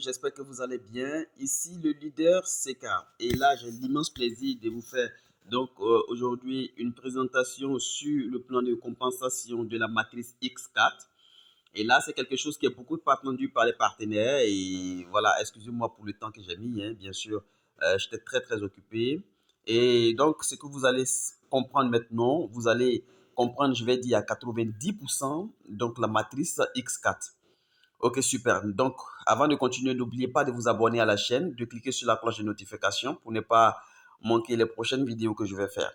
j'espère que vous allez bien. Ici le leader CK et là j'ai l'immense plaisir de vous faire aujourd'hui une présentation sur le plan de compensation de la matrice X4. Et là c'est quelque chose qui est beaucoup attendu par les partenaires et voilà, excusez-moi pour le temps que j'ai mis, hein, bien sûr, j'étais très occupé. Et donc ce que vous allez comprendre maintenant, vous allez comprendre, je vais dire à 90%, donc la matrice X4. Ok, super. Donc, avant de continuer, n'oubliez pas de vous abonner à la chaîne, de cliquer sur la cloche de notification pour ne pas manquer les prochaines vidéos que je vais faire.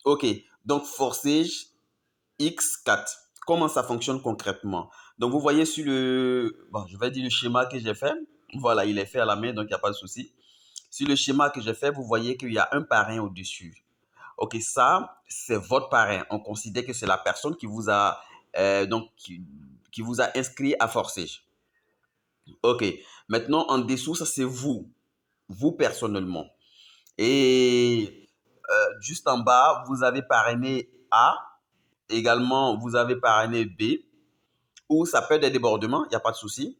Ok, donc Forsage X4. Comment ça fonctionne concrètement? Donc, vous voyez sur je vais dire le schéma que j'ai fait. Voilà, il est fait à la main, donc il n'y a pas de souci. Sur le schéma que j'ai fait, vous voyez qu'il y a un parrain au-dessus. Ok, ça, c'est votre parrain. On considère que c'est la personne qui vous a, qui vous a inscrit à Forsage. Ok, maintenant en dessous, ça c'est vous personnellement. Et juste en bas, vous avez parrainé A, également vous avez parrainé B, ou ça peut être des débordements, il n'y a pas de souci.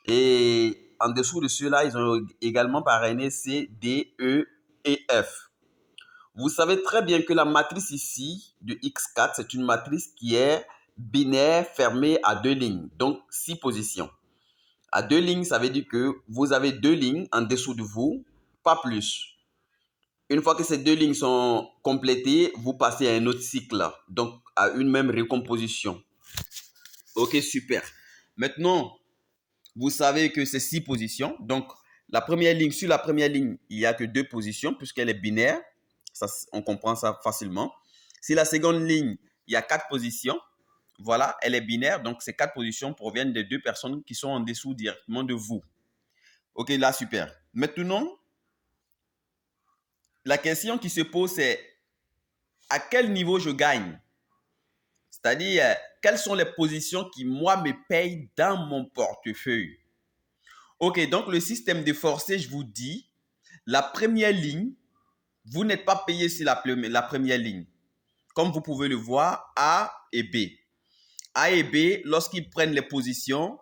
Et en dessous de ceux-là, ils ont également parrainé C, D, E et F. Vous savez très bien que la matrice ici de X4, c'est une matrice qui est binaire fermée à deux lignes, donc 6 positions. À deux lignes, ça veut dire que vous avez deux lignes en dessous de vous, pas plus. Une fois que ces deux lignes sont complétées, vous passez à un autre cycle, donc à une même recomposition. Ok, super. Maintenant, vous savez que c'est 6 positions. Donc, sur la première ligne, il n'y a que 2 positions puisqu'elle est binaire. Ça, on comprend ça facilement. Si la seconde ligne, il y a 4 positions. Voilà, elle est binaire, donc ces 4 positions proviennent des 2 personnes qui sont en dessous directement de vous. Ok, là, super. Maintenant, la question qui se pose, c'est à quel niveau je gagne? C'est-à-dire, quelles sont les positions qui, moi, me payent dans mon portefeuille? Ok, donc le système de forcé, je vous dis, la première ligne, vous n'êtes pas payé sur la première ligne. Comme vous pouvez le voir, A et B. A et B, lorsqu'ils prennent les positions,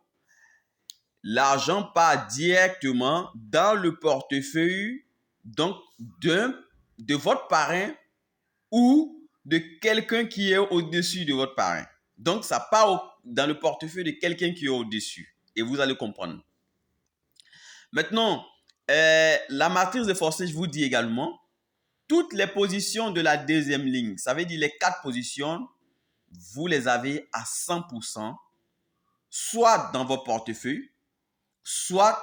l'argent part directement dans le portefeuille donc de votre parrain ou de quelqu'un qui est au-dessus de votre parrain. Donc, ça part dans le portefeuille de quelqu'un qui est au-dessus. Et vous allez comprendre. Maintenant, la matrice de forcé, je vous dis également, toutes les positions de la deuxième ligne, ça veut dire les 4 positions, vous les avez à 100%, soit dans votre portefeuille, soit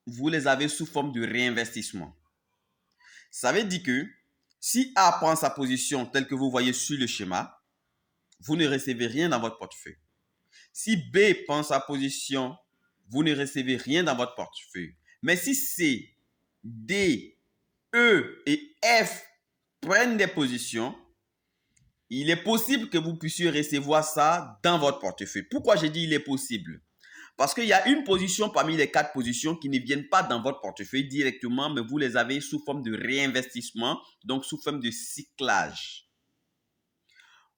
vous les avez sous forme de réinvestissement. Ça veut dire que si A prend sa position telle que vous voyez sur le schéma, vous ne recevez rien dans votre portefeuille. Si B prend sa position, vous ne recevez rien dans votre portefeuille. Mais si C, D, E et F prennent des positions, il est possible que vous puissiez recevoir ça dans votre portefeuille. Pourquoi j'ai dit il est possible? Parce qu'il y a une position parmi les 4 positions qui ne viennent pas dans votre portefeuille directement, mais vous les avez sous forme de réinvestissement, donc sous forme de cyclage.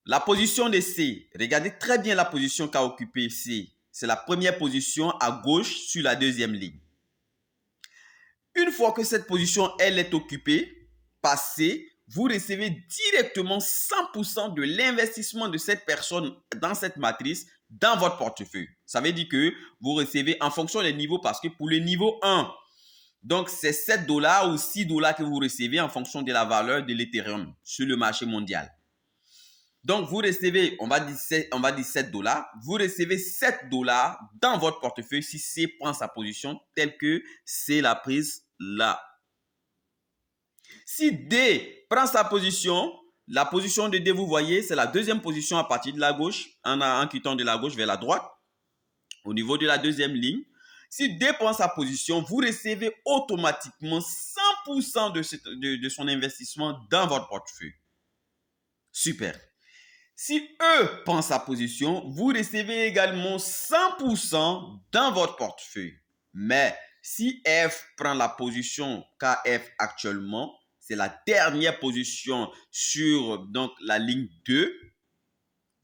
La position de C, regardez très bien la position qu'a occupée C. C'est la première position à gauche sur la deuxième ligne. Une fois que cette position, elle est occupée par C, vous recevez directement 100% de l'investissement de cette personne dans cette matrice dans votre portefeuille. Ça veut dire que vous recevez en fonction des niveaux parce que pour le niveau 1, donc c'est 7 $ ou 6 $ que vous recevez en fonction de la valeur de l'Ethereum sur le marché mondial. Donc, vous recevez, on va dire 7 $, vous recevez 7 $ dans votre portefeuille si C prend sa position telle que C l'a prise là. Si D prend sa position, la position de D, vous voyez, c'est la deuxième position à partir de la gauche, en quittant de la gauche vers la droite, au niveau de la deuxième ligne. Si D prend sa position, vous recevez automatiquement 100% de son investissement dans votre portefeuille. Super. Si E prend sa position, vous recevez également 100% dans votre portefeuille. Mais si F prend la position qu'a F actuellement, c'est la dernière position sur donc, la ligne 2,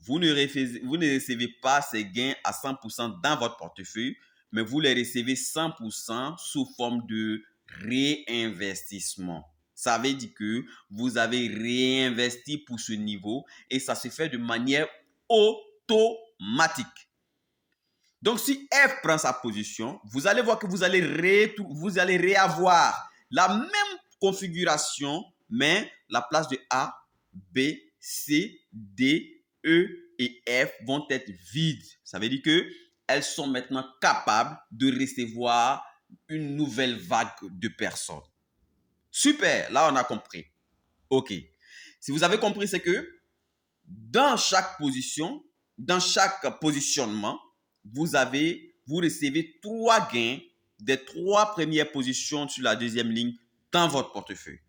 vous ne recevez pas ces gains à 100% dans votre portefeuille, mais vous les recevez 100% sous forme de réinvestissement. Ça veut dire que vous avez réinvesti pour ce niveau et ça se fait de manière automatique. Donc, si F prend sa position, vous allez voir que vous allez réavoir la même configuration, mais la place de A, B, C, D, E et F vont être vides. Ça veut dire qu'elles sont maintenant capables de recevoir une nouvelle vague de personnes. Super, là on a compris. OK. Si vous avez compris, c'est que dans chaque position, dans chaque positionnement, vous recevez 3 gains des 3 premières positions sur la deuxième ligne dans votre portefeuille.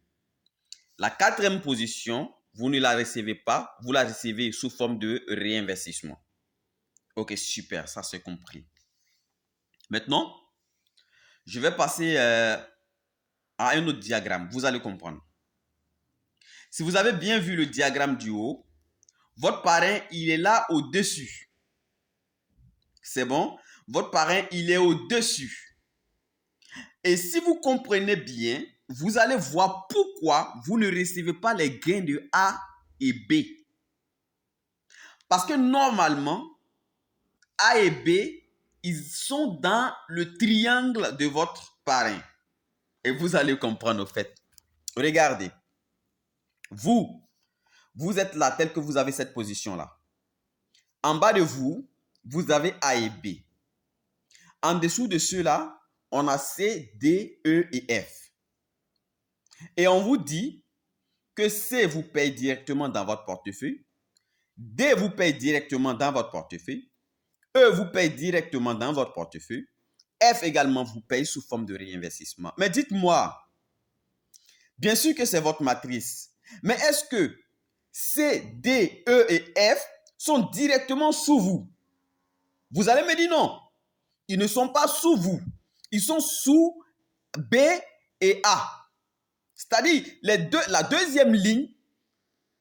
La 4e position, vous ne la recevez pas, vous la recevez sous forme de réinvestissement. Ok, super, ça c'est compris. Maintenant, je vais passer à un autre diagramme, vous allez comprendre. Si vous avez bien vu le diagramme du haut, votre parrain, il est là au-dessus. C'est bon? Votre parrain, il est au-dessus. Et si vous comprenez bien, vous allez voir pourquoi vous ne recevez pas les gains de A et B. Parce que normalement, A et B, ils sont dans le triangle de votre parrain. Et vous allez comprendre au fait. Regardez. Vous êtes là tel que vous avez cette position-là. En bas de vous, vous avez A et B. En dessous de ceux-là, on a C, D, E et F. Et on vous dit que C vous paye directement dans votre portefeuille, D vous paye directement dans votre portefeuille, E vous paye directement dans votre portefeuille, F également vous paye sous forme de réinvestissement. Mais dites-moi, bien sûr que c'est votre matrice, mais est-ce que C, D, E et F sont directement sous vous? Vous allez me dire non. Ils ne sont pas sous vous. Ils sont sous B et A. C'est-à-dire, la deuxième ligne,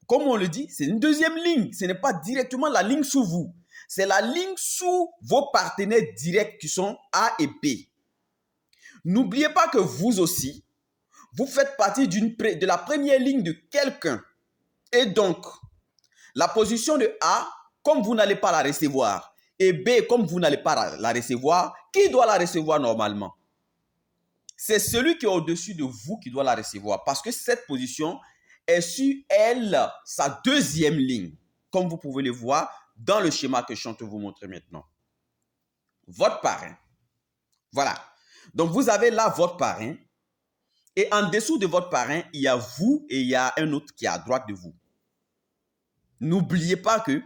comme on le dit, c'est une deuxième ligne. Ce n'est pas directement la ligne sous vous. C'est la ligne sous vos partenaires directs qui sont A et B. N'oubliez pas que vous aussi, vous faites partie de la première ligne de quelqu'un. Et donc, la position de A, comme vous n'allez pas la recevoir, et B, comme vous n'allez pas la recevoir, qui doit la recevoir normalement? C'est celui qui est au-dessus de vous qui doit la recevoir. Parce que cette position est sur elle, sa deuxième ligne. Comme vous pouvez le voir dans le schéma que je suis en train de vous montrer maintenant. Votre parrain. Voilà. Donc, vous avez là votre parrain. Et en dessous de votre parrain, il y a vous et il y a un autre qui est à droite de vous. N'oubliez pas que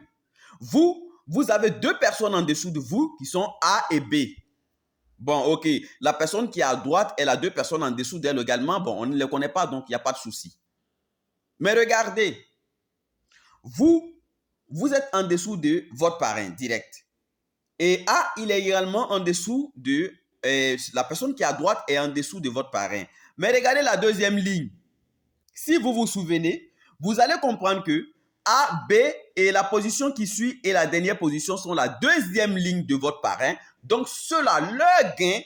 vous avez 2 personnes en dessous de vous qui sont A et B. Bon, ok. La personne qui est à droite, elle a 2 personnes en dessous d'elle également. Bon, on ne les connaît pas, donc il n'y a pas de souci. Mais regardez, vous êtes en dessous de votre parrain direct. Et A, il est également en dessous de... la personne qui est à droite est en dessous de votre parrain. Mais regardez la deuxième ligne. Si vous vous souvenez, vous allez comprendre que A, B et la position qui suit et la dernière position sont la deuxième ligne de votre parrain. Donc, ceux-là, leurs gains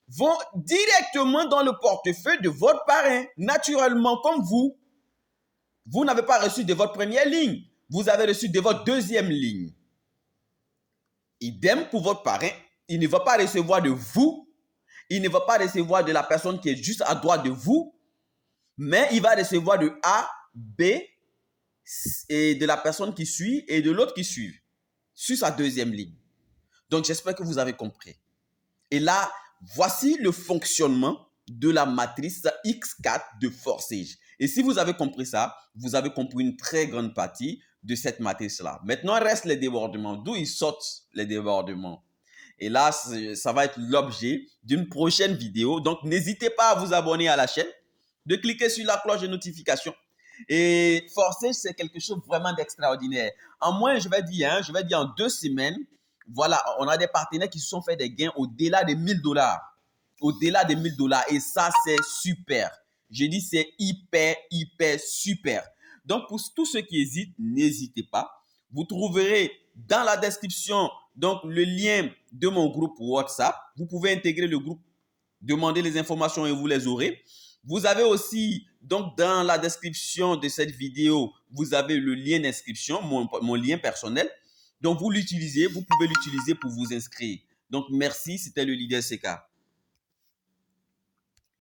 vont directement dans le portefeuille de votre parrain. Naturellement, comme vous n'avez pas reçu de votre première ligne. Vous avez reçu de votre deuxième ligne. Idem pour votre parrain. Il ne va pas recevoir de vous. Il ne va pas recevoir de la personne qui est juste à droite de vous. Mais il va recevoir de A, B et de la personne qui suit et de l'autre qui suit sur sa deuxième ligne. Donc, j'espère que vous avez compris. Et là, voici le fonctionnement de la matrice X4 de Forsage. Et si vous avez compris ça, vous avez compris une très grande partie de cette matrice-là. Maintenant, reste les débordements. D'où ils sortent les débordements? Et là, ça va être l'objet d'une prochaine vidéo. Donc, n'hésitez pas à vous abonner à la chaîne, de cliquer sur la cloche de notification. Et Forsage, c'est quelque chose vraiment d'extraordinaire. En moins, je vais dire en 2 semaines, voilà, on a des partenaires qui se sont fait des gains au-delà de $1000. Au-delà de $1000. Et ça, c'est super. Je dis, c'est hyper, hyper super. Donc, pour tous ceux qui hésitent, n'hésitez pas. Vous trouverez dans la description donc le lien de mon groupe WhatsApp. Vous pouvez intégrer le groupe, demander les informations et vous les aurez. Vous avez aussi, donc dans la description de cette vidéo, vous avez le lien d'inscription, mon lien personnel. Donc vous l'utilisez, vous pouvez l'utiliser pour vous inscrire. Donc merci, c'était le leader CK.